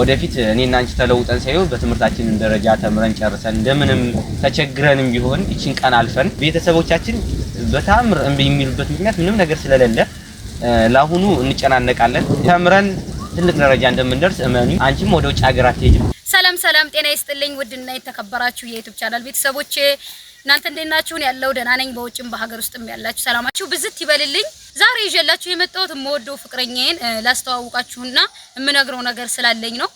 ወደፊት እኔና አንቺ ተለውጠን ሳይሆን በትምህርታችን ደረጃ ተምረን ጨርሰን እንደምንም ተቸግረንም ቢሆን እቺን ቀን አልፈን ቤተሰቦቻችን በጣም እምቢ የሚሉበት ምክንያት ምንም ነገር ስለሌለ ለአሁኑ እንጨናነቃለን። ተምረን ትልቅ ደረጃ እንደምንደርስ እመኑ። አንቺም ወደ ውጭ ሀገር አትሄጂም። ሰላም ጤና ይስጥልኝ ውድና የተከበራችሁ የዩቲዩብ ቻናል ቤተሰቦቼ እናንተ እንደናችሁ ያለው ደህና ነኝ። በውጭም በሀገር ውስጥም ያላችሁ ሰላማችሁ ብዝት ይበልልኝ። ዛሬ ይዤላችሁ የመጣሁት የምወደው ፍቅረኛዬን ላስተዋውቃችሁና የምነግረው ነገር ስላለኝ ነው።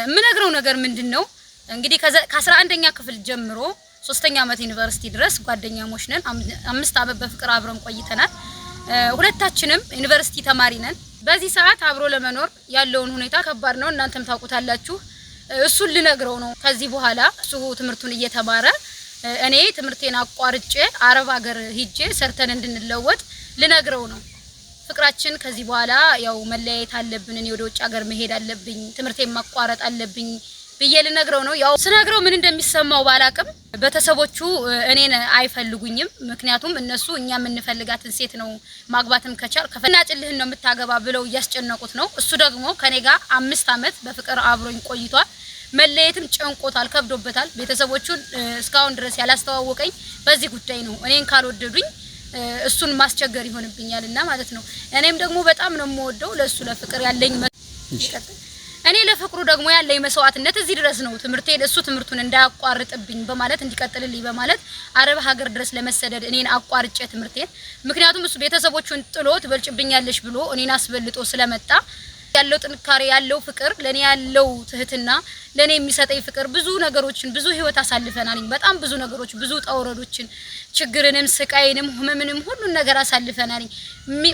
የምነግረው ነገር ምንድነው? እንግዲህ ከ11ኛ ክፍል ጀምሮ 3ኛ ዓመት ዩኒቨርሲቲ ድረስ ጓደኛሞች ነን። 5 ዓመት በፍቅር አብረን ቆይተናል። ሁለታችንም ዩኒቨርሲቲ ተማሪ ነን። በዚህ ሰዓት አብሮ ለመኖር ያለውን ሁኔታ ከባድ ነው። እናንተም ታውቁታላችሁ። እሱን ልነግረው ነው። ከዚህ በኋላ እሱ ትምህርቱን እየተማረ እኔ ትምህርቴን አቋርጬ አረብ ሀገር ሂጄ ሰርተን እንድንለወጥ ልነግረው ነው። ፍቅራችን ከዚህ በኋላ ያው መለያየት አለብን። እኔ ወደ ውጭ ሀገር መሄድ አለብኝ፣ ትምህርቴን ማቋረጥ አለብኝ ብዬ ልነግረው ነው። ያው ስነግረው ምን እንደሚሰማው ባላቅም ቤተሰቦቹ እኔን አይፈልጉኝም። ምክንያቱም እነሱ እኛ የምንፈልጋትን ሴት ነው ማግባትም ከቻል ከፈናጭልህን ነው የምታገባ ብለው እያስጨነቁት ነው። እሱ ደግሞ ከኔ ጋር 5 ዓመት በፍቅር አብሮኝ ቆይቷል። መለየትም ጨንቆታል፣ ከብዶበታል። ቤተሰቦቹን እስካሁን ድረስ ያላስተዋወቀኝ በዚህ ጉዳይ ነው። እኔን ካልወደዱኝ እሱን ማስቸገር ይሆንብኛልና ማለት ነው። እኔም ደግሞ በጣም ነው የምወደው። ለሱ ለፍቅር ያለኝ እኔ ለፍቅሩ ደግሞ ያለኝ መስዋዕትነት እዚህ ድረስ ነው። እሱ ትምህርቱን እንዳያቋርጥብኝ በማለት እንዲቀጥልልኝ በማለት አረብ ሀገር ድረስ ለመሰደድ እኔን አቋርጬ ትምህርቴን፣ ምክንያቱም እሱ ቤተሰቦቹን ጥሎ ትበልጭብኛለሽ ብሎ እኔን አስበልጦ ስለመጣ ያለው ጥንካሬ ያለው ፍቅር ለኔ ያለው ትህትና ለኔ የሚሰጠኝ ፍቅር ብዙ ነገሮችን ብዙ ህይወት አሳልፈናል። በጣም ብዙ ነገሮች ብዙ ጣውረዶችን ችግርንም ስቃይንም ህመምንም ሁሉን ነገር አሳልፈናል።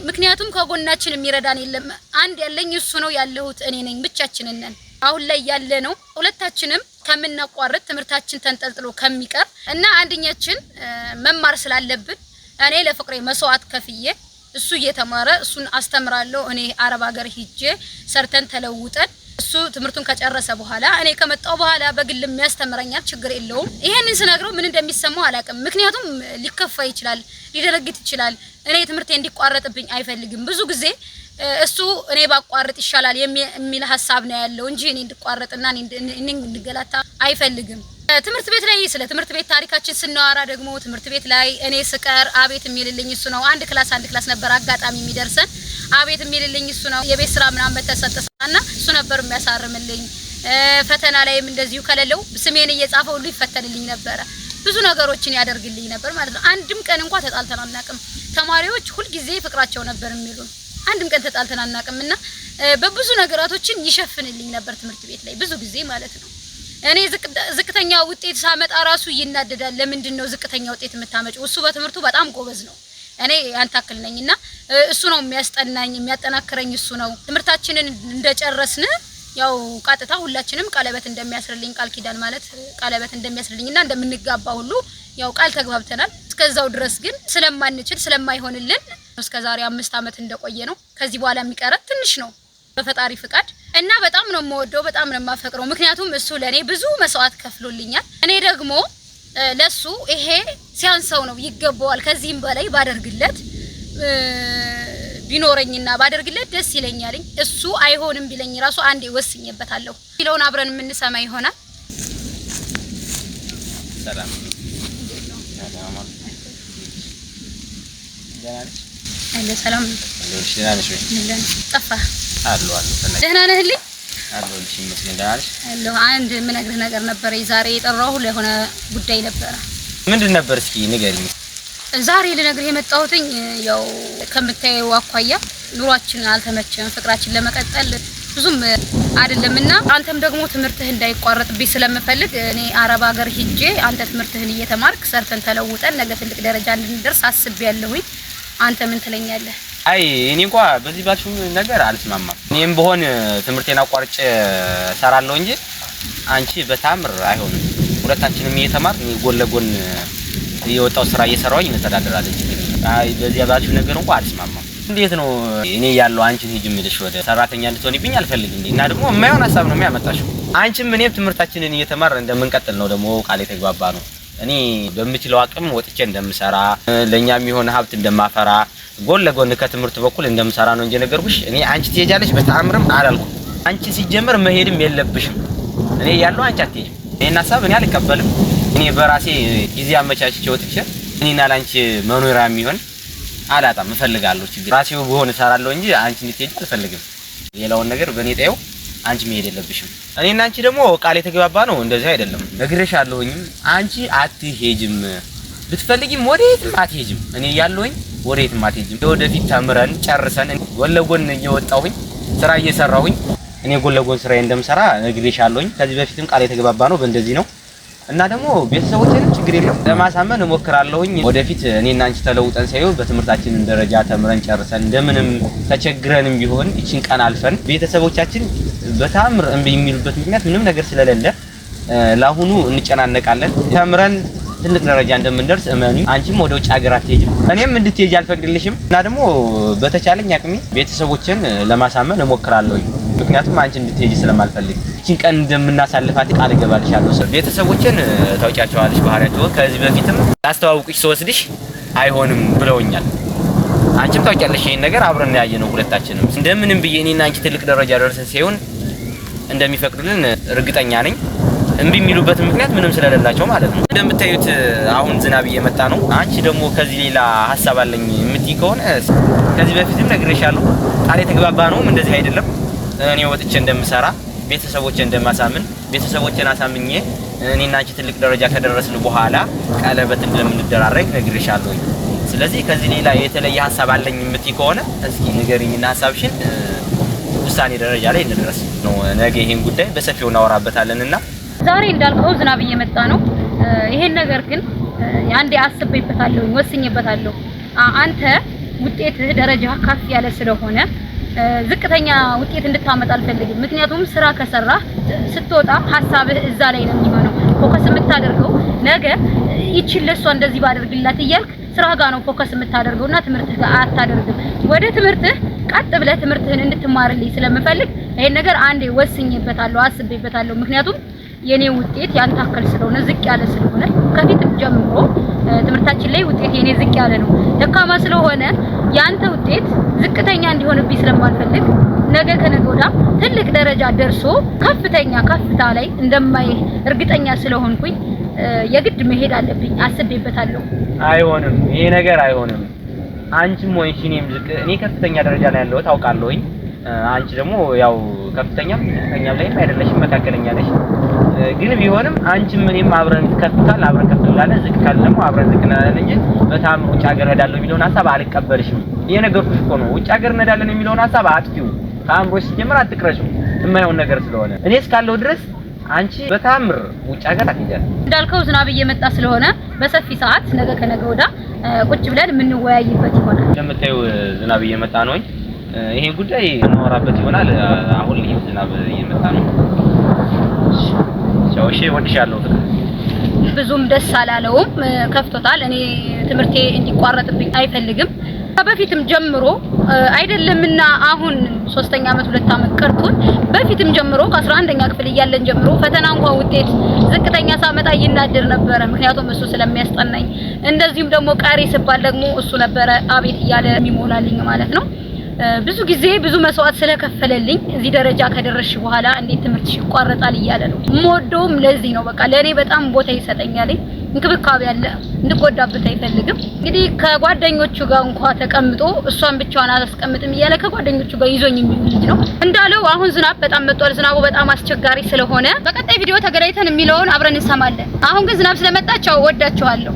ምክንያቱም ከጎናችን የሚረዳን የለም። አንድ ያለኝ እሱ ነው፣ ያለሁት እኔ ነኝ። ብቻችንን ነን አሁን ላይ ያለ ነው። ሁለታችንም ከምናቋርጥ ትምህርታችን ተንጠልጥሎ ከሚቀር እና አንደኛችን መማር ስላለብን እኔ ለፍቅሬ መስዋዕት ከፍዬ እሱ እየተማረ እሱን አስተምራለሁ። እኔ አረብ ሀገር ሂጄ ሰርተን ተለውጠን እሱ ትምህርቱን ከጨረሰ በኋላ እኔ ከመጣው በኋላ በግል የሚያስተምረኛል፣ ችግር የለውም። ይሄንን ስነግረው ምን እንደሚሰማው አላውቅም። ምክንያቱም ሊከፋ ይችላል፣ ሊደረግት ይችላል። እኔ ትምህርቴ እንዲቋረጥብኝ አይፈልግም። ብዙ ጊዜ እሱ እኔ ባቋርጥ ይሻላል የሚል ሐሳብ ነው ያለው እንጂ እኔ እንድቋረጥና እኔ እንድገላታ አይፈልግም። ትምህርት ቤት ላይ ስለ ትምህርት ቤት ታሪካችን ስናወራ ደግሞ ትምህርት ቤት ላይ እኔ ስቀር አቤት የሚልልኝ እሱ ነው። አንድ ክላስ ነበር አጋጣሚ የሚደርሰን። አቤት የሚልልኝ እሱ ነው። የቤት ስራ ምናምን በተሰጠና እሱ ነበር የሚያሳርምልኝ። ፈተና ላይም እንደዚሁ ከሌለው ስሜን እየጻፈው ሁሉ ይፈተንልኝ ነበር። ብዙ ነገሮችን ያደርግልኝ ነበር ማለት ነው። አንድም ቀን እንኳን ተጣልተን አናውቅም። ተማሪዎች ሁሉ ጊዜ ፍቅራቸው ነበር የሚሉን። አንድም ቀን ተጣልተን አናውቅምና በብዙ ነገራቶችን ይሸፍንልኝ ነበር ትምህርት ቤት ላይ ብዙ ጊዜ ማለት ነው። እኔ ዝቅተኛ ውጤት ሳመጣ ራሱ ይናደዳል። ለምንድን ነው ዝቅተኛ ውጤት የምታመጪው? እሱ በትምህርቱ በጣም ጎበዝ ነው። እኔ ያንታክል ነኝና እሱ ነው የሚያስጠናኝ የሚያጠናክረኝ እሱ ነው። ትምህርታችንን እንደጨረስን ያው ቀጥታ ሁላችንም ቀለበት እንደሚያስርልኝ ቃል ኪዳን ማለት ቀለበት እንደሚያስርልኝና እንደምንጋባ ሁሉ ያው ቃል ተግባብተናል። እስከዛው ድረስ ግን ስለማንችል ስለማይሆንልን እስከዛሬ 5 ዓመት እንደቆየ ነው። ከዚህ በኋላ የሚቀረት ትንሽ ነው በፈጣሪ ፍቃድ እና በጣም ነው የምወደው፣ በጣም ነው የማፈቅረው። ምክንያቱም እሱ ለኔ ብዙ መስዋዕት ከፍሎልኛል። እኔ ደግሞ ለሱ ይሄ ሲያንሰው ነው፣ ይገባዋል። ከዚህም በላይ ባደርግለት ቢኖረኝና ባደርግለት ደስ ይለኛል። እሱ አይሆንም ቢለኝ ራሱ አንዴ ወስኜበታለሁ። ይለውን አብረን የምንሰማ ይሆናል። ሰላም ሰላም ጠፋ አሉ ደህና ነህልኝ? አሉልሽ ይመስገን። ደህና ነሽ? አለሁ። አንድ የምነግርህ ነገር ነበር። ዛሬ የጠራሁ ለሆነ ጉዳይ ነበር። ምንድን ነበር? እስኪ ንገሪኝ። ዛሬ ልነግርህ የመጣሁትኝ ያው ከምታየው አኳያ ኑሯችን አልተመቸም፣ ፍቅራችን ለመቀጠል ብዙም አይደለምና አንተም ደግሞ ትምህርትህ እንዳይቋረጥብኝ ስለምፈልግ እኔ አረብ ሀገር ሂጄ አንተ ትምህርትህን እየተማርክ ሰርተን ተለውጠን ነገ ትልቅ ደረጃ እንድንደርስ አስቤያለሁኝ። አንተ ምን ትለኛለህ? አይ እኔ እንኳን በዚህ ባልሽው ነገር አልስማማም። እኔም በሆን ትምህርቴን አቋርጬ ሰራለሁ እንጂ አንቺ በታምር አይሆንም። ሁለታችንም እየተማርን ጎን ለጎን የወጣው ስራ እየሰራሁኝ እንተዳደራለን። አይ በዚህ ባልሽው ነገር እንኳን አልስማማም። እንዴት ነው እኔ ያለው አንቺን ሂጅ ምልሽ ወደ ሰራተኛ እንድትሆንብኝ አልፈልግም። እና ደግሞ የማይሆን ሐሳብ ነው የሚያመጣሽው። አንቺም እኔም ትምህርታችንን እየተማርን እንደምንቀጥል ነው ደግሞ ቃል የተግባባ ነው። እኔ በምችለው አቅም ወጥቼ እንደምሰራ ለኛም የሆነ ሀብት እንደማፈራ ጎን ለጎን ከትምህርት በኩል እንደምሰራ ነው እንጂ ነገርኩሽ። እኔ አንቺ ትሄጃለሽ በተአምርም አላልኩም። አንቺ ሲጀመር መሄድም የለብሽም እኔ ያለው አንቺ አትሄጂም እኔና ሐሳብ እኔ አልቀበልም እኔ በራሴ ጊዜ አመቻችቼ ወጥቼ እኔና ላንቺ መኖሪያ የሚሆን አላጣም እፈልጋለሁ ችግር ራሴው በሆነ ሰራለሁ እንጂ አንቺ እንድትሄጂ አልፈልግም ሌላውን ነገር በእኔ ጣየው አንቺ መሄድ የለብሽም እኔና አንቺ ደግሞ ቃል የተገባባ ነው እንደዚህ አይደለም ነግሬሻለሁኝ አንቺ አትሄጂም ብትፈልጊም ወዴትም አትሄጂም እኔ ያለሁኝ ወዴትም አትሄጂም ወደፊት ተምረን ጨርሰን ወለጎን እየወጣሁኝ ስራ እየሰራሁኝ እኔ ጎለጎን ስራዬ እንደምሰራ ነግሬሻለሁኝ ከዚህ በፊትም ቃል የተገባባ ነው በእንደዚህ ነው እና ደግሞ ቤተሰቦቼንም ችግር የለም ለማሳመን እሞክራለሁኝ ወደፊት እኔና አንቺ ተለውጠን ሳይሆን በትምህርታችን ደረጃ ተምረን ጨርሰን እንደምንም ተቸግረንም ቢሆን እቺን ቀን አልፈን ቤተሰቦቻችን በጣም እምቢ የሚሉበት ምክንያት ምንም ነገር ስለሌለ ለአሁኑ እንጨናነቃለን ተምረን ትልቅ ደረጃ እንደምንደርስ እመኑ አንቺም ወደ ውጭ ሀገር አትሄጂም እኔም እንድትሄጂ አልፈቅድልሽም እና ደግሞ በተቻለኝ አቅሜ ቤተሰቦችን ለማሳመን እሞክራለሁኝ ምክንያቱም አንቺ እንድትሄጂ ስለማልፈልግ እቺን ቀን እንደምናሳልፋት ቃል እገባልሻለሁ ቤተሰቦችን ታውቂያቸዋለሽ ባህሪያቸው ከዚህ በፊትም አስተዋውቅሽ ስወስድሽ አይሆንም ብለውኛል አንቺም ታውቂያለሽ ይሄን ነገር አብረን ያየነው ሁለታችንም እንደምንም ብዬ እኔና አንቺ ትልቅ ደረጃ ደርሰን ሲሆን እንደሚፈቅዱልን እርግጠኛ ነኝ እንቢ የሚሉበት ምክንያት ምንም ስለሌላቸው ማለት ነው እንደምታዩት አሁን ዝናብ እየመጣ ነው አንቺ ደግሞ ከዚህ ሌላ ሐሳብ አለኝ የምትይ ከሆነ ከዚህ በፊትም ነግሬሻለሁ ቃል የተገባባ ነው እንደዚህ አይደለም እኔ ወጥቼ እንደምሰራ ቤተሰቦቼን እንደማሳምን ቤተሰቦቼን አሳምኜ እኔና አንቺ ትልቅ ደረጃ ከደረስን በኋላ ቀለበት እንደምንደራረግ ነግሬሻለሁ ስለዚህ ከዚህ ሌላ የተለየ ሐሳብ አለኝ የምትይ ከሆነ እስኪ ንገሪኝና ሐሳብሽን ውሳኔ ደረጃ ላይ እንድረስ ነው ነገ ይሄን ጉዳይ በሰፊው እናወራበታለንና ዛሬ እንዳልከው ዝናብ እየመጣ ነው ይሄን ነገር ግን አንዴ አስቤበታለሁ ወስኜበታለሁ አንተ ውጤትህ ደረጃ ከፍ ያለ ስለሆነ ዝቅተኛ ውጤት እንድታመጣ አልፈልግም ምክንያቱም ስራ ከሰራ ስትወጣ ሐሳብህ እዛ ላይ ነው የሚሆነው ፎከስ የምታደርገው ነገ ይችል ለሷ እንደዚህ ባደርግላት እያልክ ስራ ጋር ነው ፎከስ የምታደርገውና ትምህርትህ ጋር አታደርግም ወደ ትምህርትህ ቀጥ ብለህ ትምህርትህን እንድትማርልኝ ስለምፈልግ ይሄን ነገር አንዴ ወስኜበታለሁ አስቤበታለሁ ምክንያቱም የኔ ውጤት ያንተ አከል ስለሆነ ዝቅ ያለ ስለሆነ ከፊት ጀምሮ ትምህርታችን ላይ ውጤት የኔ ዝቅ ያለ ነው ደካማ ስለሆነ ያንተ ውጤት ዝቅተኛ እንዲሆንብኝ ስለማልፈልግ ነገ ከነገ ወዲያ ትልቅ ደረጃ ደርሶ ከፍተኛ ከፍታ ላይ እንደማይ እርግጠኛ ስለሆንኩኝ የግድ መሄድ አለብኝ አስቤበታለሁ አይሆንም ይሄ ነገር አይሆንም አንቺም ወይሽ እኔም ዝቅ እኔ ከፍተኛ ደረጃ ላይ ያለው ታውቃለሁኝ አንቺ ደግሞ ያው ከፍተኛም ላይ አይደለሽም መካከለኛ ነሽ ግን ቢሆንም አንቺም እኔም አብረን ከፍታል አብረን ከፍታል ዝቅ ካለ ደግሞ አብረን ዝቅ እናለን እንጂ በጣም ውጭ ሀገር ሄዳለሁ የሚለውን ሐሳብ አልቀበልሽም የነገርኩሽ እኮ ነው ውጭ ሀገር እንሄዳለን የሚለውን ሐሳብ አጥቂው ካምሮስ ሲጀምር አትቅረሽው የማይሆን ነገር ስለሆነ እኔ እስካለው ድረስ አንቺ በጣም ውጭ ሀገር አትሄጃለሽ እንዳልከው ዝናብ እየመጣ ስለሆነ በሰፊ ሰዓት ነገ ከነገ ወዲያ ቁጭ ብለን የምንወያይበት ይሆናል እንደምታዩ ዝናብ እየመጣ ነው ይሄ ጉዳይ እናወራበት ይሆናል አሁን ይሄ ዝናብ እየመጣ ነው ቻውሺ ወድሻለሁ ብዙም ደስ አላለውም ከፍቶታል እኔ ትምህርቴ እንዲቋረጥብኝ አይፈልግም በፊትም ጀምሮ አይደለምና አሁን 3ኛ አመት 2 አመት ቀርቶን በፊትም ጀምሮ ከ11ኛ ክፍል እያለን ጀምሮ ፈተና እንኳን ውጤት ዝቅተኛ ሳመጣ ይናደር ነበር ምክንያቱም እሱ ስለሚያስጠናኝ እንደዚህም ደግሞ ቀሪ ሲባል ደግሞ እሱ ነበር አቤት እያለ የሚሞላልኝ ማለት ነው ብዙ ጊዜ ብዙ መስዋዕት ስለከፈለልኝ እዚህ ደረጃ ከደረሽ በኋላ እንዴት ትምህርትሽ ይቋረጣል እያለ ነው ሞዶም ለዚህ ነው በቃ ለኔ በጣም ቦታ ይሰጠኛል እንክብካቤ ያለ እንድቆዳበት አይፈልግም እንግዲህ ከጓደኞቹ ጋር እንኳን ተቀምጦ እሷን ብቻዋን አላስቀምጥም እያለ ከጓደኞቹ ጋር ይዞኝ የሚውል ነው እንዳለው አሁን ዝናብ በጣም መጥቷል ዝናቡ በጣም አስቸጋሪ ስለሆነ በቀጣይ ቪዲዮ ተገናኝተን የሚለውን አብረን እንሰማለን አሁን ግን ዝናብ ስለመጣ ቻው ወዳችኋለሁ